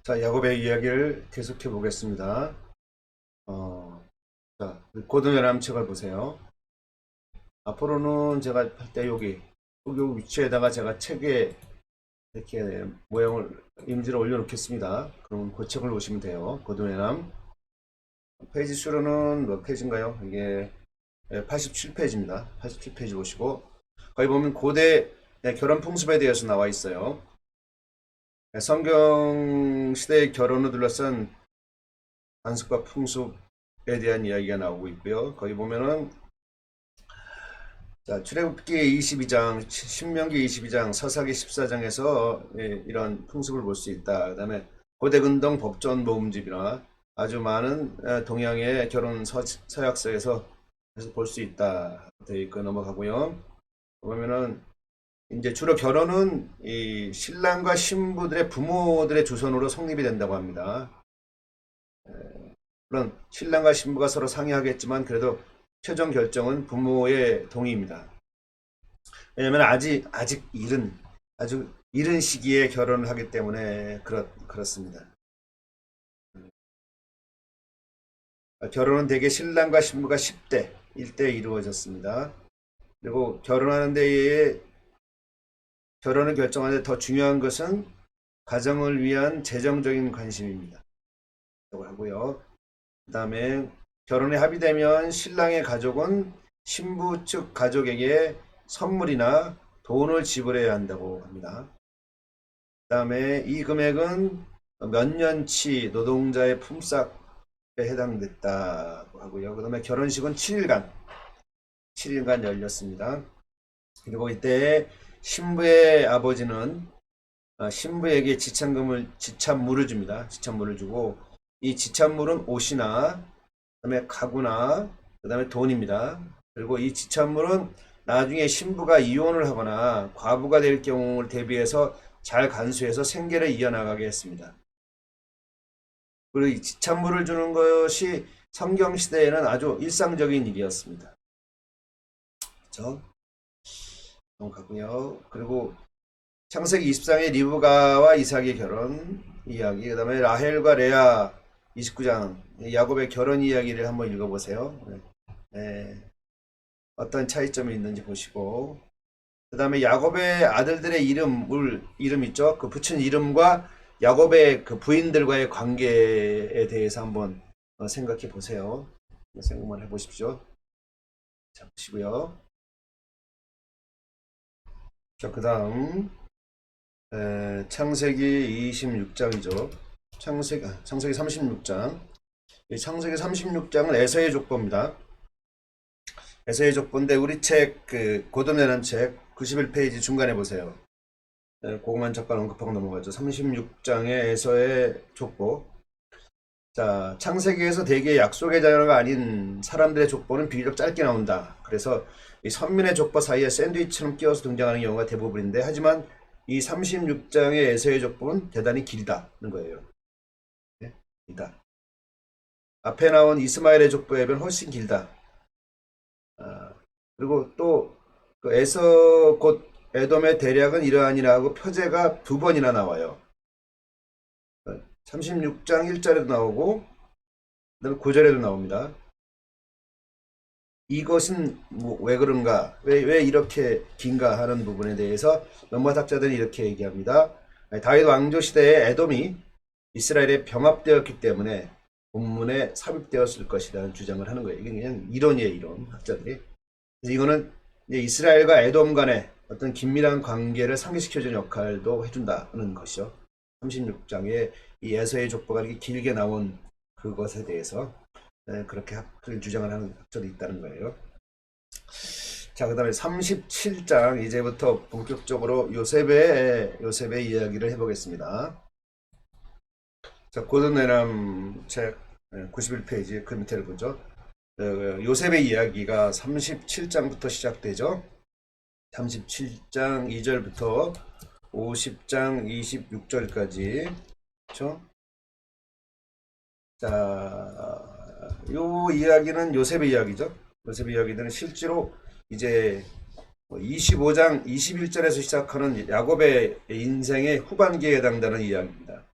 자, 야곱의 이야기를 계속해 보겠습니다. 자, 고등어람 책을 보세요. 앞으로는 제가 할 때 여기 위치에다가 제가 책에 이렇게 모양을, 이미지를 올려놓겠습니다. 그럼 그 책을 보시면 돼요. 고등어람. 페이지 수로는 몇 페이지인가요? 이게 87페이지입니다. 87페이지 보시고, 거기 보면 고대 결혼 풍습에 대해서 나와 있어요. 성경 시대의 결혼을 둘러싼 관습과 풍습에 대한 이야기가 나오고 있고요. 거기 보면은 자, 출애굽기 22장, 신명기 22장, 서사기 14장에서 이런 풍습을 볼 수 있다. 그다음에 고대근동 법전 모음집이나 아주 많은 동양의 결혼 서약서에서 볼 수 있다. 되어 있고 넘어가고요. 보면은 이제 주로 결혼은 이 신랑과 신부들의 부모들의 주선으로 성립이 된다고 합니다. 물론 신랑과 신부가 서로 상의하겠지만 그래도 최종 결정은 부모의 동의입니다. 왜냐하면 아직 아주 이른 시기에 결혼을 하기 때문에 그렇습니다. 결혼은 대개 신랑과 신부가 10대 1대 이루어졌습니다. 그리고 결혼하는 데에 결혼을 결정하는 데 더 중요한 것은 가정을 위한 재정적인 관심입니다. 하고요. 그 다음에 결혼에 합의되면 신랑의 가족은 신부 측 가족에게 선물이나 돈을 지불해야 한다고 합니다. 그 다음에 이 금액은 몇 년치 노동자의 품삯에 해당됐다고 하고요. 그 다음에 결혼식은 7일간 열렸습니다. 그리고 이때 신부의 아버지는 신부에게 지참물을 줍니다. 지참물을 주고 이 지참물은 옷이나 그다음에 가구나 그다음에 돈입니다. 그리고 이 지참물은 나중에 신부가 이혼을 하거나 과부가 될 경우를 대비해서 잘 간수해서 생계를 이어나가게 했습니다. 그리고 이 지참물을 주는 것이 성경 시대에는 아주 일상적인 일이었습니다. 그렇죠? 넘어가고요. 그리고 창세기 24장의 리브가와 이삭의 결혼 이야기, 그 다음에 라헬과 레아 29장 야곱의 결혼 이야기를 한번 읽어보세요. 네. 어떤 차이점이 있는지 보시고, 그 다음에 야곱의 아들들의 이름 있죠? 그 붙인 이름과 야곱의 그 부인들과의 관계에 대해서 한번 생각해 보세요. 생각만 해 보십시오. 자, 보시고요. 자, 그 다음 창세기 26장이죠. 창세기 36장. 이 창세기 36장은 에서의 족보입니다. 에서의 족보인데 우리 책 고든내는 책 91페이지 중간에 보세요. 그것만 잠깐 언급하고 넘어가죠. 36장의 에서의 족보. 자, 창세기에서 대개 약속의 자녀가 아닌 사람들의 족보는 비교적 짧게 나온다. 그래서 이 선민의 족보 사이에 샌드위치처럼 끼워서 등장하는 경우가 대부분인데, 하지만 이 36장의 에서의 족보는 대단히 길다는 거예요. 네? 길다. 앞에 나온 이스마엘의 족보에 비하면 훨씬 길다. 그리고 또 그 에서 곧 에돔의 대략은 이러하니라 하고 표제가 2번이나 나와요. 36장 1절에도 나오고 그다음에 9절에도 나옵니다. 이것은 왜 그런가, 왜 이렇게 긴가 하는 부분에 대해서 몇몇 학자들이 이렇게 얘기합니다. 다윗 왕조 시대에 에돔이 이스라엘에 병합되었기 때문에 본문에 삽입되었을 것이라는 주장을 하는 거예요. 이게 그냥 이론이에요, 이론. 학자들이. 그래서 이거는 이제 이스라엘과 에돔 간의 어떤 긴밀한 관계를 상기시켜주는 역할도 해준다는 것이죠. 36장에 이 에서의 족보가 이렇게 길게 나온 그것에 대해서 그렇게 주장을 하는 학자도 있다는 거예요. 자, 그 다음에 37장 이제부터 본격적으로 요셉의 이야기를 해보겠습니다. 자, 고든내람 책 91페이지 그 밑에를 보죠. 요셉의 이야기가 37장부터 시작되죠. 37장 2절부터 50장 26절까지. 그렇죠? 자, 요 이야기는 요셉의 이야기죠. 요셉의 이야기들은 실제로 이제 25장 21절에서 시작하는 야곱의 인생의 후반기에 해당되는 이야기입니다.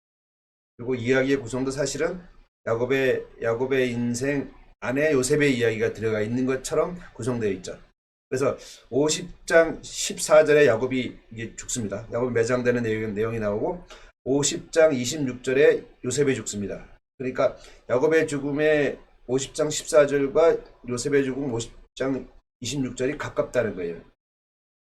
그리고 이야기의 구성도 사실은 야곱의 인생 안에 요셉의 이야기가 들어가 있는 것처럼 구성되어 있죠. 그래서 50장 14절에 야곱이 이게 죽습니다. 야곱이 매장되는 내용이 나오고 50장 26절에 요셉이 죽습니다. 그러니까 야곱의 죽음에 50장 14절과 요셉의 죽음 50장 26절이 가깝다는 거예요.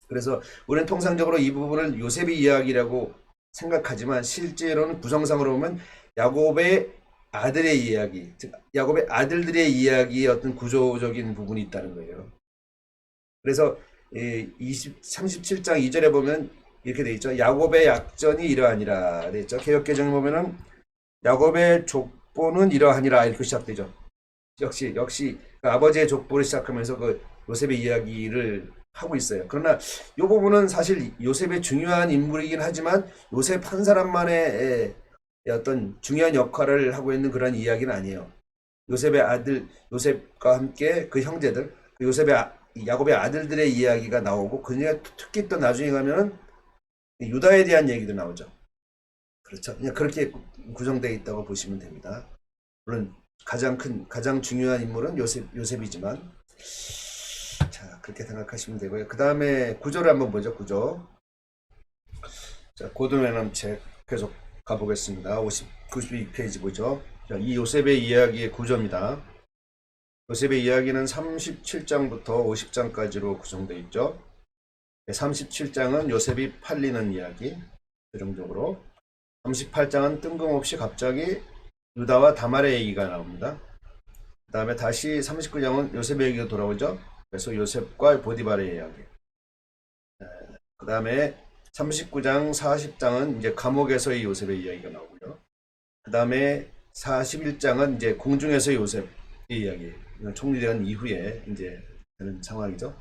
그래서 우리는 통상적으로 이 부분을 요셉의 이야기라고 생각하지만 실제로는 구성상으로 보면 야곱의 아들의 이야기, 즉 야곱의 아들들의 이야기의 어떤 구조적인 부분이 있다는 거예요. 그래서 37장 2절에 보면 이렇게 돼 있죠. 야곱의 약전이 이러하니라 돼 있죠. 개역개정에 보면은 야곱의 족보는 이러하니라 이렇게 시작되죠. 역시 그 아버지의 족보를 시작하면서 그 요셉의 이야기를 하고 있어요. 그러나 이 부분은 사실 요셉의 중요한 인물이긴 하지만 요셉 한 사람만의 어떤 중요한 역할을 하고 있는 그런 이야기는 아니에요. 요셉의 아들 요셉과 함께 그 형제들, 야곱의 아들들의 이야기가 나오고 그 중에 특히 또 나중에 가면은 유다에 대한 얘기도 나오죠. 그렇죠. 그냥 그렇게 구성되어 있다고 보시면 됩니다. 물론 가장 중요한 인물은 요셉이지만 자 그렇게 생각하시면 되고요. 그 다음에 구조를 한번 보죠. 구조. 자 고등회남 책 계속 가보겠습니다. 92페이지 보죠. 자, 이 요셉의 이야기의 구조입니다. 요셉의 이야기는 37장부터 50장까지로 구성되어 있죠. 37장은 요셉이 팔리는 이야기, 최종적으로. 38장은 뜬금없이 갑자기 유다와 다말의 얘기가 나옵니다. 그 다음에 다시 39장은 요셉의 얘기가 돌아오죠. 그래서 요셉과 보디발의 이야기. 그 다음에 39장, 40장은 이제 감옥에서의 요셉의 이야기가 나오고요. 그 다음에 41장은 이제 궁중에서의 요셉의 이야기. 총리된 이후에 이제 되는 상황이죠.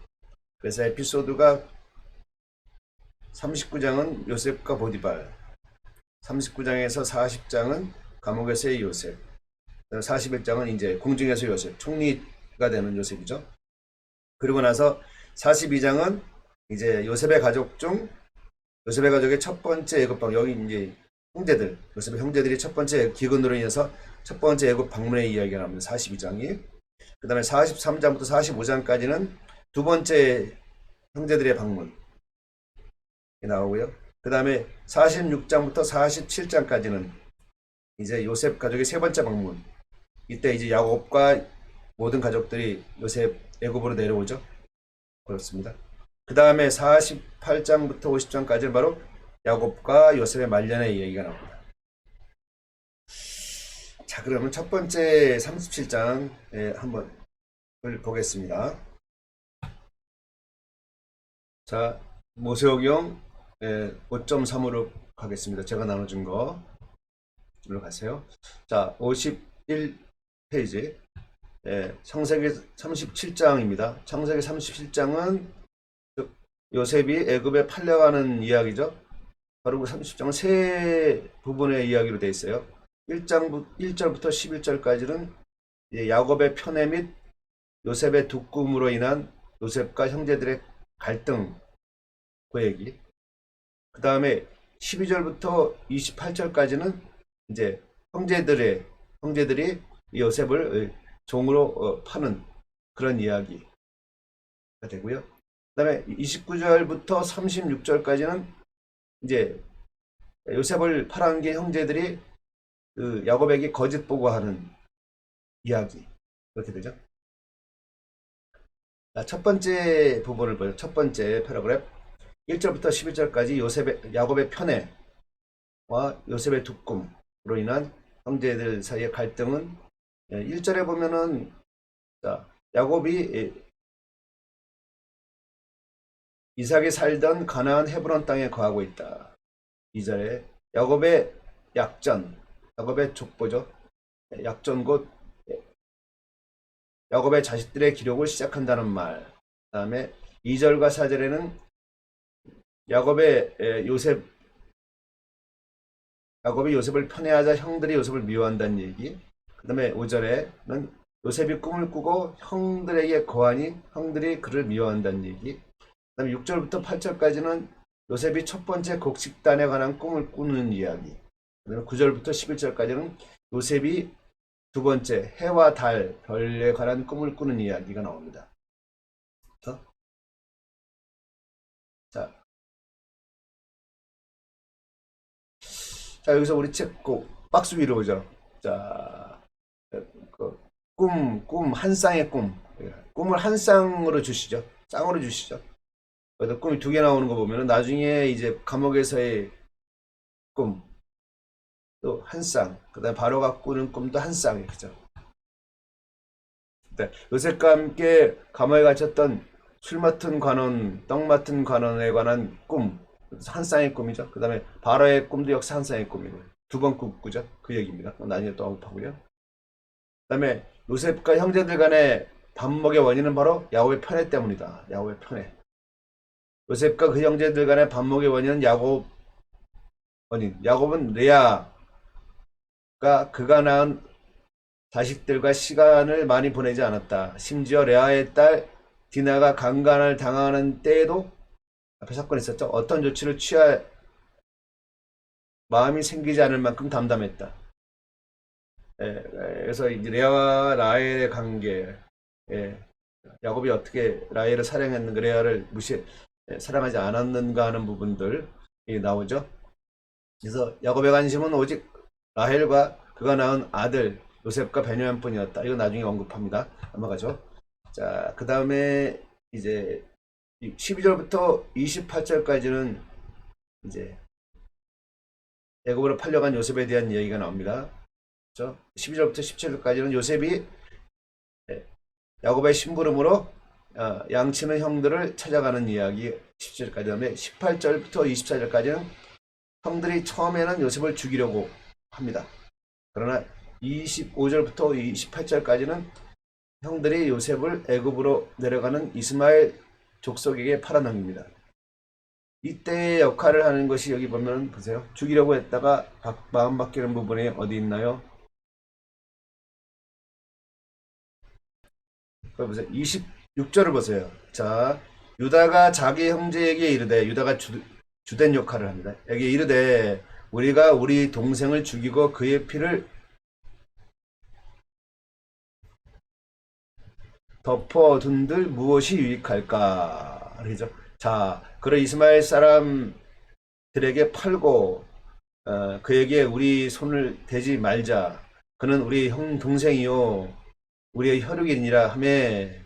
그래서 에피소드가 39장은 요셉과 보디발, 39장에서 40장은 감옥에서의 요셉, 41장은 이제 궁중에서 요셉, 총리가 되는 요셉이죠. 그리고 나서 42장은 이제 요셉의 가족의 첫 번째 애굽방, 여기 이제 형제들, 요셉의 형제들이 첫 번째 기근으로 인해서 첫 번째 애굽 방문의 이야기가 나옵니다. 42장이. 그 다음에 43장부터 45장까지는 두 번째 형제들의 방문이 나오고요. 그 다음에 46장부터 47장까지는 이제 요셉 가족의 세 번째 방문. 이때 이제 야곱과 모든 가족들이 요셉 애굽으로 내려오죠. 그렇습니다. 그 다음에 48장부터 50장까지는 바로 야곱과 요셉의 말년의 이야기가 나옵니다. 자, 그러면 첫 번째 37장에 한번 보겠습니다. 자, 모세오경 5.3으로 가겠습니다. 제가 나눠준 거 가세요. 자, 51페이지 창세기 37장입니다. 창세기 37장은 요셉이 애굽에 팔려가는 이야기죠. 바로 그 30장은 세 부분의 이야기로 되어 있어요. 1절부터 11절까지는 야곱의 편애 및 요셉의 두꿈으로 인한 요셉과 형제들의 갈등 그 얘기. 그 다음에 12절부터 28절까지는 이제 형제들이 요셉을 종으로 파는 그런 이야기가 되고요. 그 다음에 29절부터 36절까지는 이제 요셉을 팔아넘긴 형제들이 그 야곱에게 거짓 보고하는 이야기 그렇게 되죠. 첫 번째 부분을 보죠. 첫 번째 패러그래프 1절부터 11절까지 야곱의 편애와 요셉의 두꿈으로 인한 형제들 사이의 갈등은 1절에 보면은 야곱이 이삭이 살던 가나안 헤브론 땅에 거하고 있다. 2절에 야곱의 약전, 야곱의 족보죠. 약전 곧 야곱의 자식들의 기록을 시작한다는 말. 그 다음에 2절과 4절에는 야곱이 요셉을 편애하자 형들이 요셉을 미워한다는 얘기. 그 다음에 5절에는 요셉이 꿈을 꾸고 형들에게 거하니 형들이 그를 미워한다는 얘기. 그 다음에 6절부터 8절까지는 요셉이 첫 번째 곡식단에 관한 꿈을 꾸는 이야기. 그다음에 9절부터 11절까지는 요셉이 두 번째 해와 달, 별에 관한 꿈을 꾸는 이야기가 나옵니다. 자, 여기서 우리 책 박스 위로 오죠. 자, 꿈, 한 쌍의 꿈. 꿈을 한 쌍으로 주시죠. 쌍으로 주시죠. 그래서 꿈이 두 개 나오는 거 보면은 나중에 이제 감옥에서의 꿈, 또 한 쌍, 그 다음에 바로가 꾸는 꿈도 한 쌍이에요. 그죠? 네, 요셉과 함께 감옥에 갇혔던 술 맡은 관원, 떡 맡은 관원에 관한 꿈, 한 쌍의 꿈이죠. 그 다음에 바로의 꿈도 역시 한 쌍의 꿈이고 두 번 꾸죠. 그 얘기입니다. 나중에 또 언급하고요. 그 다음에 요셉과 형제들 간의 반목의 원인은 바로 야곱의 편애 때문이다. 야곱의 편애. 요셉과 그 형제들 간의 반목의 원인은 야곱은 레아가 그가 낳은 자식들과 시간을 많이 보내지 않았다. 심지어 레아의 딸 디나가 강간을 당하는 때에도 앞에 사건이 있었죠. 어떤 조치를 취할 마음이 생기지 않을 만큼 담담했다. 그래서 레아와 라헬의 관계, 야곱이 어떻게 라헬을 사랑했는가, 레아를 사랑하지 않았는가 하는 부분들이 나오죠. 그래서 야곱의 관심은 오직 라헬과 그가 낳은 아들 요셉과 베냐민뿐이었다. 이거 나중에 언급합니다. 넘어가죠. 자, 그 다음에 이제 12절부터 28절까지는 이제 애굽으로 팔려간 요셉에 대한 이야기가 나옵니다. 그렇죠? 12절부터 17절까지는 요셉이 야곱의 심부름으로 양치는 형들을 찾아가는 이야기 17절까지 하면 18절부터 24절까지는 형들이 처음에는 요셉을 죽이려고 합니다. 그러나 25절부터 28절까지는 형들이 요셉을 애굽으로 내려가는 이스마엘 족속에게 팔아넘깁니다. 이때의 역할을 하는 것이 여기 보면 보세요. 죽이려고 했다가 마음 바뀌는 부분이 어디 있나요? 보세요. 26절을 보세요. 자, 유다가 자기 형제에게 이르되, 유다가 주된 역할을 합니다. 여기 이르되 우리가 우리 동생을 죽이고 그의 피를 덮어둔들 무엇이 유익할까? 그러죠. 자, 그러 이스마엘 사람들에게 팔고 그에게 우리 손을 대지 말자. 그는 우리 형 동생이요 우리의 혈육이니라 하매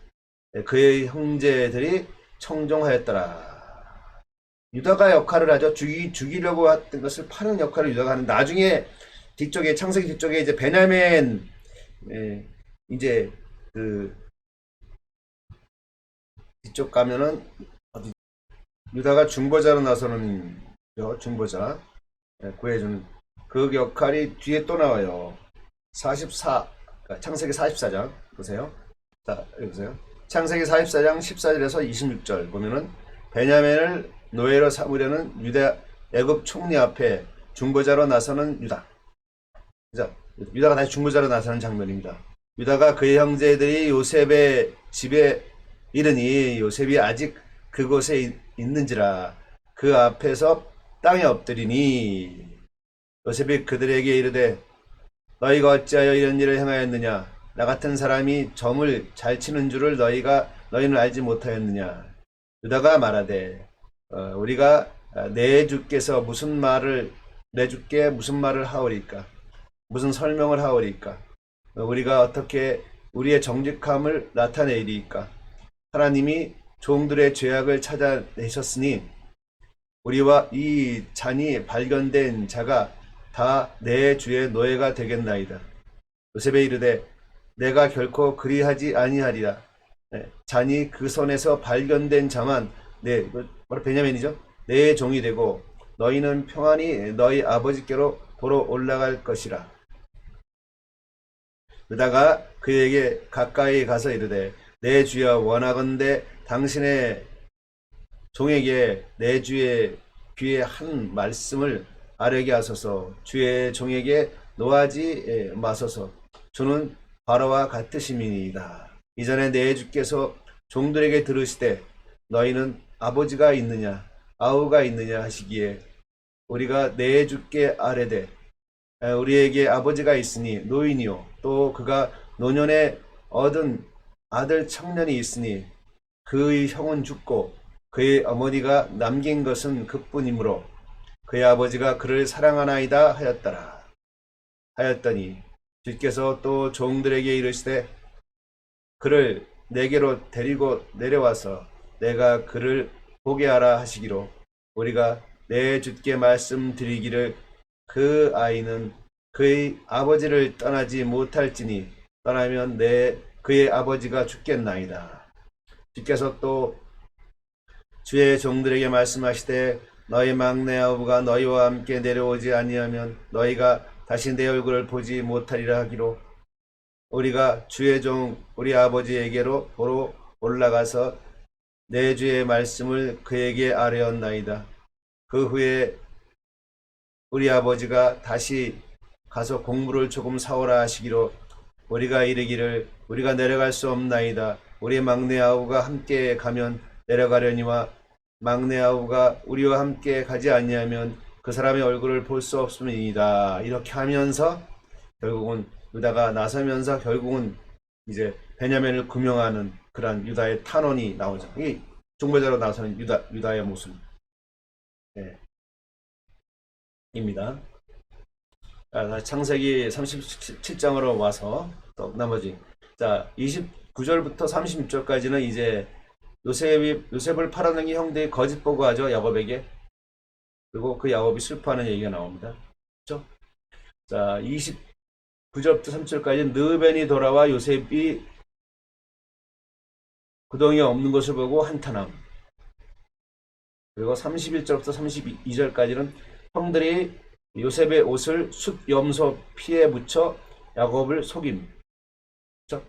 그의 형제들이 청종하였더라. 유다가 역할을 하죠. 죽이려고 했던 것을 파는 역할을 유다가 하는. 나중에 뒤쪽에 창세기 뒤쪽에 이제 베냐민 이제 그 뒤쪽 가면은 유다가 중보자로 나서는 중보자 구해주는 그 역할이 뒤에 또 나와요. 44 창세기 44장 보세요. 자, 여기 보세요. 창세기 44장 14절에서 26절 보면은 베냐민을 노예로 삼으려는 유다 애굽 총리 앞에 중보자로 나서는 유다. 그죠? 유다가 다시 중보자로 나서는 장면입니다. 유다가 그의 형제들이 요셉의 집에 이르니 요셉이 아직 그곳에 있는지라 그 앞에서 땅에 엎드리니 요셉이 그들에게 이르되 너희가 어찌하여 이런 일을 행하였느냐? 나 같은 사람이 점을 잘 치는 줄을 너희는 알지 못하였느냐? 유다가 말하되 우리가 내 주께서 내 주께 무슨 말을 하오리까? 무슨 설명을 하오리까? 우리가 어떻게 우리의 정직함을 나타내리까? 하나님이 종들의 죄악을 찾아내셨으니 우리와 이 잔이 발견된 자가 다 내 주의 노예가 되겠나이다. 요셉에 이르되 내가 결코 그리하지 아니하리라. 잔이 그 손에서 발견된 자만 바로 베냐민이죠. 내 종이 되고 너희는 평안히 너희 아버지께로 보러 올라갈 것이라. 그러다가 그에게 가까이 가서 이르되 내 주여 원하건대 당신의 종에게 내 주의 귀에 한 말씀을 아뢰게 하소서. 주의 종에게 노하지 마소서. 주는 바로와 같으심이니이다. 이전에 내 주께서 종들에게 들으시되 너희는 아버지가 있느냐 아우가 있느냐 하시기에 우리가 내 주께 아뢰되 우리에게 아버지가 있으니 노인이요 또 그가 노년에 얻은 아들 청년이 있으니 그의 형은 죽고 그의 어머니가 남긴 것은 그뿐이므로 그의 아버지가 그를 사랑하나이다 하였더니 주께서 또 종들에게 이르시되 그를 내게로 데리고 내려와서 내가 그를 보게 하라 하시기로 우리가 내 주께 말씀드리기를 그 아이는 그의 아버지를 떠나지 못할지니 떠나면 그의 아버지가 죽겠나이다. 주께서 또 주의 종들에게 말씀하시되 너희 막내 아우가 너희와 함께 내려오지 아니하면 너희가 다시 내 얼굴을 보지 못하리라 하기로 우리가 주의 종 우리 아버지에게로 보러 올라가서 내 주의 말씀을 그에게 아뢰었나이다. 그 후에 우리 아버지가 다시 가서 곡물을 조금 사오라 하시기로 우리가 이르기를 우리가 내려갈 수 없나이다. 우리 막내 아우가 함께 가면 내려가려니와 막내 아우가 우리와 함께 가지 아니하면 그 사람의 얼굴을 볼 수 없음이니이다. 이렇게 하면서 결국은 유다가 나서면서 결국은 이제 베냐민을 금용하는 그런 유다의 탄원이 나오죠. 이 중보자로 나서는 유다의 모습. 네. 입니다. 창세기 37장으로 와서 또 나머지 자 29절부터 36절까지는 이제 요셉을 팔아넘긴 형들이 거짓 보고하죠. 야곱에게. 그리고 그 야곱이 슬퍼하는 얘기가 나옵니다. 그렇죠? 자 29절부터 30절까지는 느벤이 돌아와 요셉이 구덩이가 없는 것을 보고 한탄함. 그리고 31절부터 32절까지는 형들이 요셉의 옷을 숫 염소 피에 묻혀 야곱을 속임. 그렇죠?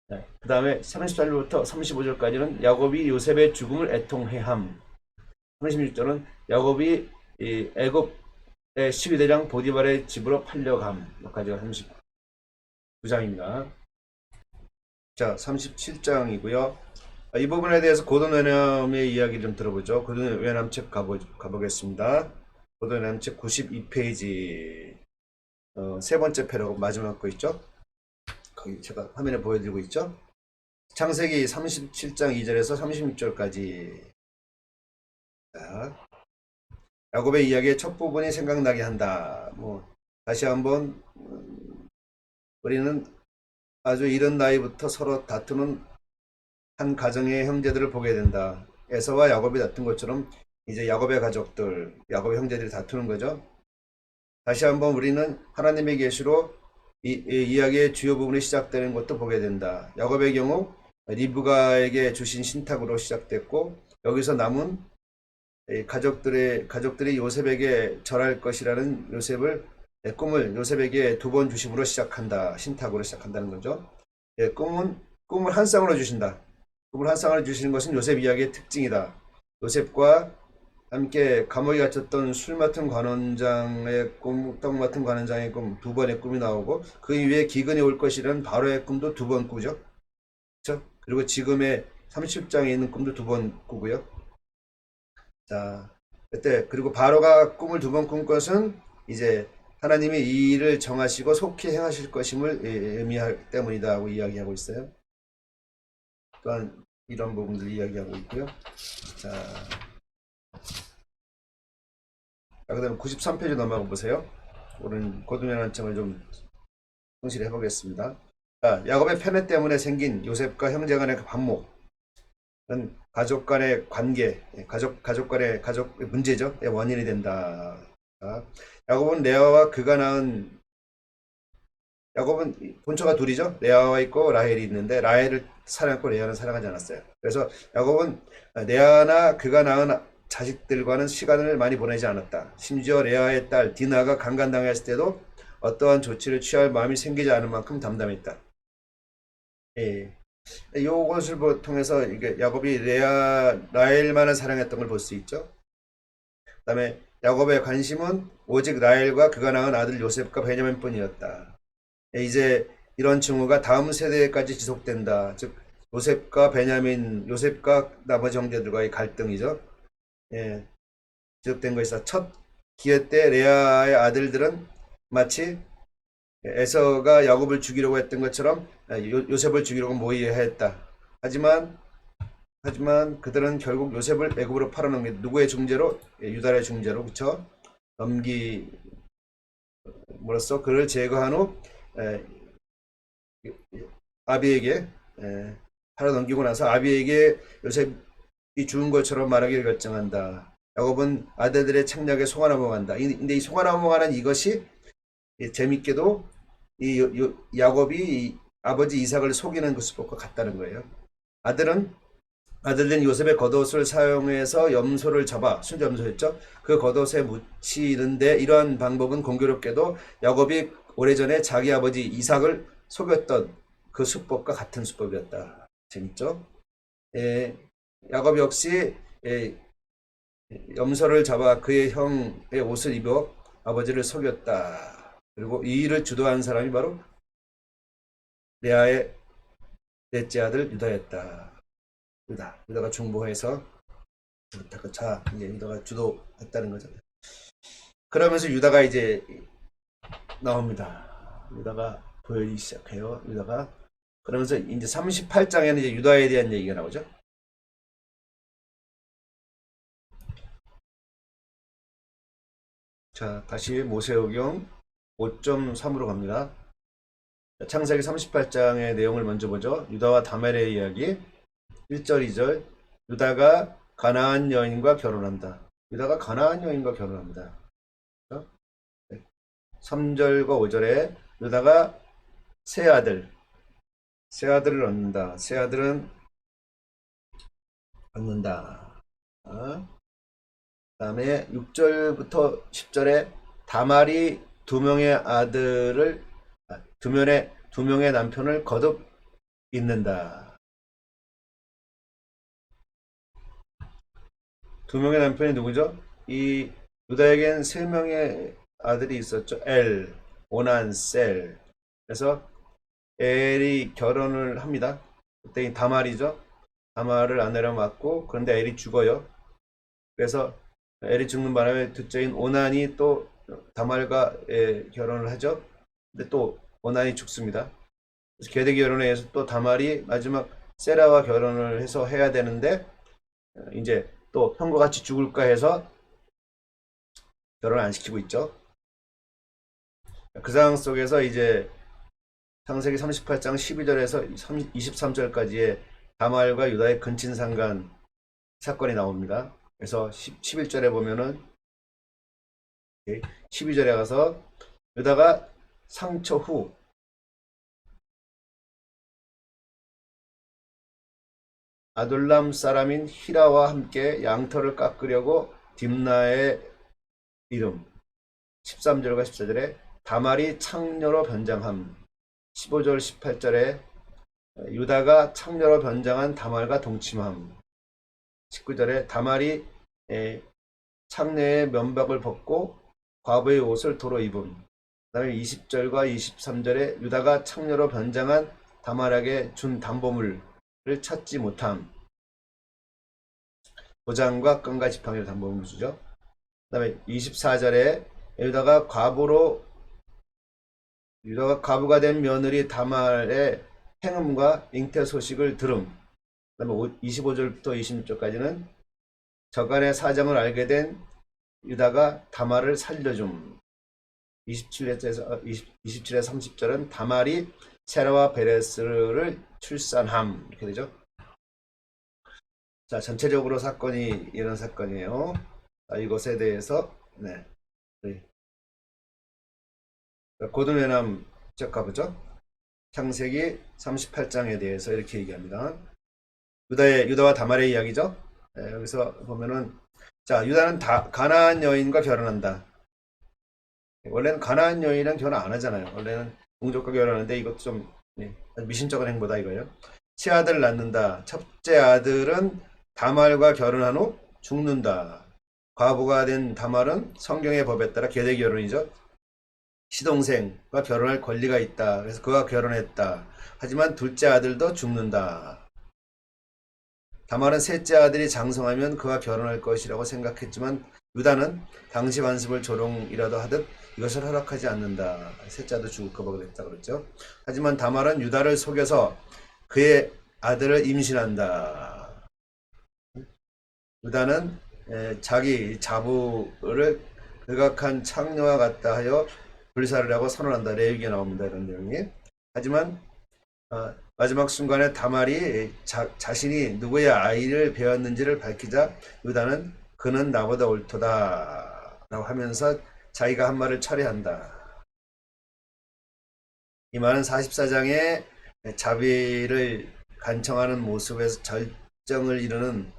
네. 그 다음에 34절부터 35절까지는 야곱이 요셉의 죽음을 애통해함. 36절은 야곱이 애굽의 12대장 보디발의 집으로 팔려감. 여기까지가 39장입니다. 자, 37장이고요. 이 부분에 대해서 고든 웨남의 이야기 좀 들어보죠. 고든 웨남 책 가보겠습니다. 고든 웨남 책 92페이지 세 번째 패러그 마지막 거 있죠. 거기 제가 화면에 보여드리고 있죠. 창세기 37장 2절에서 36절까지. 자, 야곱의 이야기의 첫 부분이 생각나게 한다. 다시 한번 우리는 아주 이른 나이부터 서로 다투는 한 가정의 형제들을 보게 된다. 에서와 야곱이 다툰 것처럼 이제 야곱의 가족들, 야곱의 형제들이 다투는 거죠. 다시 한번 우리는 하나님의 계시로 이 이야기의 주요 부분이 시작되는 것도 보게 된다. 야곱의 경우 리브가에게 주신 신탁으로 시작됐고 여기서 남은 가족들이 요셉에게 절할 것이라는 꿈을 요셉에게 두 번 주심으로 시작한다. 신탁으로 시작한다는 거죠. 꿈을 한 쌍으로 주신다. 꿈을 한 쌍으로 주시는 것은 요셉 이야기의 특징이다. 요셉과 함께 감옥에 갇혔던 술 맡은 관원장의 꿈, 떡 맡은 관원장의 꿈 두 번의 꿈이 나오고 그 이후에 기근이 올 것이라는 바로의 꿈도 두 번 꾸죠. 그렇죠? 그리고 지금의 30장에 있는 꿈도 두 번 꾸고요. 자, 그때 그리고 바로가 꿈을 두 번 꾼 것은 이제 하나님이 이 일을 정하시고 속히 행하실 것임을 의미하기 때문이다 하고 이야기하고 있어요. 또한 이런 부분들 이야기하고 있고요. 자, 그 다음 93페이지 넘어가 보세요. 오늘 고등의 관점을 좀 성실히 해보겠습니다. 자, 야곱의 패배 때문에 생긴 요셉과 형제 간의 반목은 가족 간의 관계, 가족 간의 문제죠. 원인이 된다. 자, 야곱은 본처가 둘이죠. 레아와 있고 라헬이 있는데 라헬을 사랑했고 레아는 사랑하지 않았어요. 그래서 야곱은 레아나 그가 낳은 자식들과는 시간을 많이 보내지 않았다. 심지어 레아의 딸 디나가 강간당했을 때도 어떠한 조치를 취할 마음이 생기지 않을 만큼 담담했다. 예. 이것을 통해서 이게 야곱이 라헬만을 사랑했던 걸 볼 수 있죠. 그 다음에 야곱의 관심은 오직 라헬과 그가 낳은 아들 요셉과 베냐민뿐이었다. 이제 이런 증오가 다음 세대까지 지속된다. 즉 요셉과 나머지 형제들과의 갈등이죠. 예, 지속된 것이다. 첫 기회 때 레아의 아들들은 마치 에서가 야곱을 죽이려고 했던 것처럼 요셉을 죽이려고 모의했다. 하지만 그들은 결국 요셉을 애굽으로 팔아넘기 누구의 중재로? 유다의 중재로, 그쵸? 넘김으로써 그를 제거한 후 아비에게 팔아넘기고 나서 아비에게 요셉이 죽은 것처럼 말하기를 결정한다. 야곱은 아들들의 책략에 속아넘어간다. 근데 이 속아넘어가는 이것이 재밌게도 야곱이 아버지 이삭을 속이는 그 수법과 같다는 거예요. 아들은 요셉의 겉옷을 사용해서 염소를 잡아, 순자 염소였죠. 그 겉옷에 묻히는데 이러한 방법은 공교롭게도 야곱이 오래전에 자기 아버지 이삭을 속였던 그 수법과 같은 수법이었다. 재밌죠? 야곱 역시 염소를 잡아 그의 형의 옷을 입어 아버지를 속였다. 그리고 이 일을 주도한 사람이 바로 레아의 넷째 아들 유다였다. 유다가 중보해서 자 이제 유다가 주도했다는 거죠. 그러면서 유다가 이제 나옵니다. 유다가 보여지기 시작해요. 유다가 그러면서 이제 38장에는 이제 유다에 대한 얘기가 나오죠. 자, 다시 모세오경 5.3으로 갑니다. 창세기 38장의 내용을 먼저 보죠. 유다와 다멜의 이야기 1절 2절 유다가 가나안 여인과 결혼한다. 유다가 가나안 여인과 결혼합니다. 3절과 5절에 유다가 세 아들을 얻는다. 세 아들은 얻는다. 그 다음에 6절부터 10절에 다말이 두 명의 남편을 거듭 잇는다. 두 명의 남편이 누구죠? 이 유다에겐 세 명의 아들이 있었죠. 엘, 오난, 셀. 그래서 엘이 결혼을 합니다. 그때 이 다말이죠. 다말을 아내로 맡고 그런데 엘이 죽어요. 그래서 엘이 죽는 바람에 둘째인 오난이 또 다말과 결혼을 하죠. 근데 또 오난이 죽습니다. 그래서 계대 결혼에 의해서 또 다말이 마지막 세라와 결혼을 해서 해야 되는데 이제 또 형과 같이 죽을까 해서 결혼 안 시키고 있죠. 그 상황 속에서 이제 창세기 38장 12절에서 23절까지의 다말과 유다의 근친상간 사건이 나옵니다. 그래서 11절에 보면은 12절에 가서 유다가 상처 후 아둘람 사람인 히라와 함께 양털을 깎으려고 딥나의 이름 13절과 14절에 다말이 창녀로 변장함 15절 18절에 유다가 창녀로 변장한 다말과 동침함 19절에 다말이 창녀의 면박을 벗고 과부의 옷을 도로 입음 그 다음에 20절과 23절에 유다가 창녀로 변장한 다말에게 준 담보물을 찾지 못함 도장과 끈과 지팡이를 담보물을 주죠. 그 다음에 24절에 유다가 과부가 된 며느리 다말의 행음과 잉태 소식을 들음. 그 다음에 25절부터 26절까지는 저간의 사정을 알게 된 유다가 다말을 살려줌. 27에서 30절은 다말이 세라와 베레스를 출산함. 이렇게 되죠. 자, 전체적으로 사건이 이런 사건이에요. 이것에 대해서 고등회남 쭉 가보죠. 창세기 38장에 대해서 이렇게 얘기합니다. 유다와 다말의 이야기죠. 여기서 보면은 자, 유다는 가나안 여인과 결혼한다. 원래는 가나안 여인이랑 결혼 안 하잖아요. 원래는 동족과 결혼하는데 이것도 좀 미신적인 행보다 이거예요. 세 아들을 낳는다. 첫째 아들은 다말과 결혼한 후 죽는다. 과부가 된 다말은 성경의 법에 따라 계대 결혼이죠. 시동생과 결혼할 권리가 있다. 그래서 그와 결혼했다. 하지만 둘째 아들도 죽는다. 다말은 셋째 아들이 장성하면 그와 결혼할 것이라고 생각했지만 유다는 당시 관습을 조롱이라도 하듯 이것을 허락하지 않는다. 셋째도 죽을 거라고 그랬다 그랬죠. 하지만 다말은 유다를 속여서 그의 아들을 임신한다. 유다는 자기 자부를 극악한 창녀와 같다 하여 불사를 하고 선언한다. 레위기에 나옵니다. 이런 내용이. 하지만 마지막 순간에 다말이 자신이 누구의 아이를 배웠는지를 밝히자 유다는 그는 나보다 옳도다 라고 하면서 자기가 한 말을 철회한다. 이 말은 44장의 자비를 간청하는 모습에서 절정을 이루는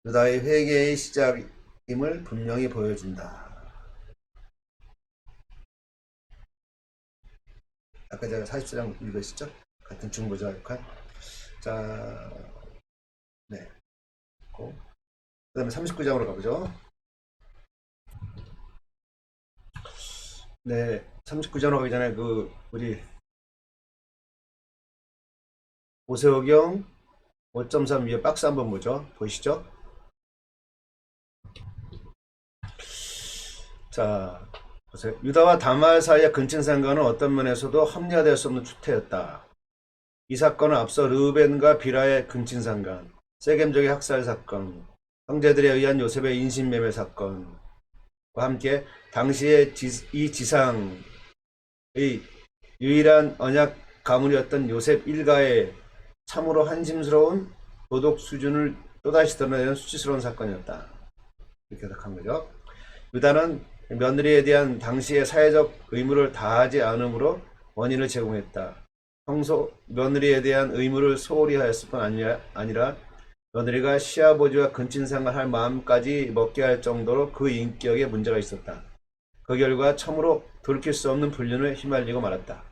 유다의 회개의 시작임을 분명히 보여준다. 아까 제가 44장 읽으시죠? 같은 중보자 역할. 자, 네. 그 다음에 39장으로 가보죠. 네, 39장으로 가기 전에 우리 오세호경 5.3 위에 박스 한번 보죠. 보이시죠? 자, 보세요. 유다와 다말 사이의 근친상간은 어떤 면에서도 합리화될 수 없는 추태였다. 이 사건은 앞서 르벤과 비라의 근친상간, 세겜족의 학살 사건, 형제들에 의한 요셉의 인신매매 사건과 함께 당시의 이 지상의 유일한 언약 가문이었던 요셉 일가의 참으로 한심스러운 도덕 수준을 또다시 드러내는 수치스러운 사건이었다. 이렇게 해석한 거죠. 유다는 며느리에 대한 당시의 사회적 의무를 다하지 않으므로 원인을 제공했다. 평소 며느리에 대한 의무를 소홀히 하였을 뿐 아니라 며느리가 시아버지와 근친상간할 마음까지 먹게 할 정도로 그 인격에 문제가 있었다. 그 결과 참으로 돌이킬 수 없는 불륜을 휘말리고 말았다.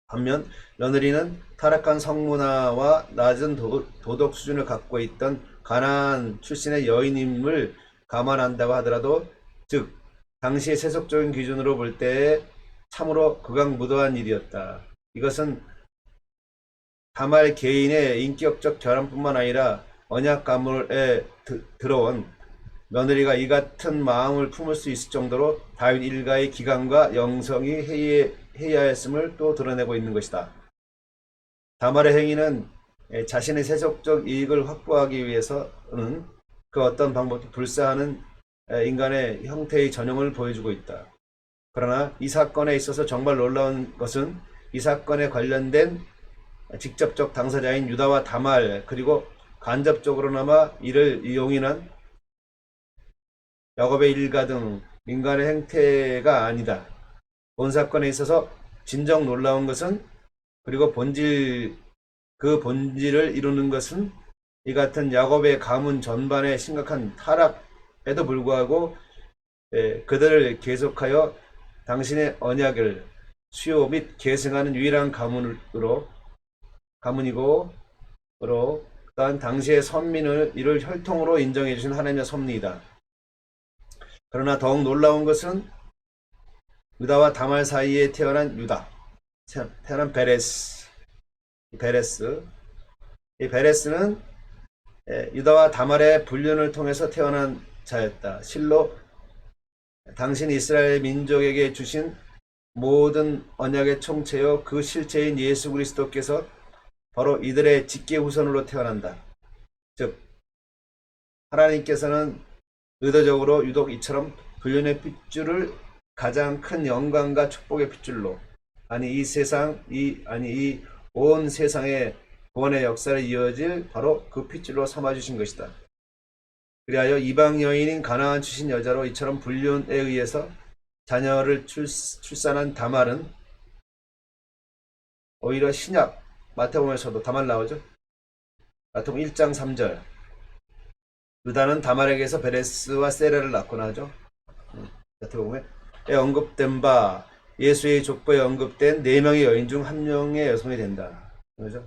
반면 며느리는 타락한 성문화와 낮은 도덕 수준을 갖고 있던 가나안 출신의 여인임을 감안한다고 하더라도, 즉 당시의 세속적인 기준으로 볼 때에 참으로 극악무도한 일이었다. 이것은 다말 개인의 인격적 결함뿐만 아니라 언약 가문에 들어온 며느리가 이 같은 마음을 품을 수 있을 정도로 다윗 일가의 기강과 영성이 해이하였음을 또 드러내고 있는 것이다. 다말의 행위는 자신의 세속적 이익을 확보하기 위해서는 그 어떤 방법도 불사하는 인간의 형태의 전형을 보여주고 있다. 그러나 이 사건에 있어서 정말 놀라운 것은 이 사건에 관련된 직접적 당사자인 유다와 다말, 그리고 간접적으로나마 이를 용인한 야곱의 일가 등 인간의 행태가 아니다. 본 사건에 있어서 진정 놀라운 것은, 그리고 그 본질을 이루는 것은 이 같은 야곱의 가문 전반의 심각한 타락에도 불구하고 그들을 계속하여 당신의 언약을 수요 및 계승하는 유일한 가문이고 또한 당시의 선민을 이를 혈통으로 인정해 주신 하나님의 섭리이다. 그러나 더욱 놀라운 것은 유다와 다말 사이에 태어난 베레스. 이 베레스는 유다와 다말의 불륜을 통해서 태어난 자였다. 실로 당신 이스라엘 민족에게 주신 모든 언약의 총체요 그 실체인 예수 그리스도께서 바로 이들의 직계 후손으로 태어난다. 즉 하나님께서는 의도적으로 유독 이처럼 불륜의 핏줄을 가장 큰 영광과 축복의 핏줄로, 이 온 세상의 구원의 역사를 이어질 바로 그 핏줄로 삼아주신 것이다. 그리하여 이방 여인인 가나안 출신 여자로 이처럼 불륜에 의해서 자녀를 출산한 다말은 오히려 신약 마태복음에서도 다말 나오죠. 마태복음 1장 3절 유다는 다말에게서 베레스와 세레를 낳곤 하죠. 마태복음에 언급된 바 예수의 족보에 언급된 4명의 여인 중 1명의 여성이 된다. 그죠?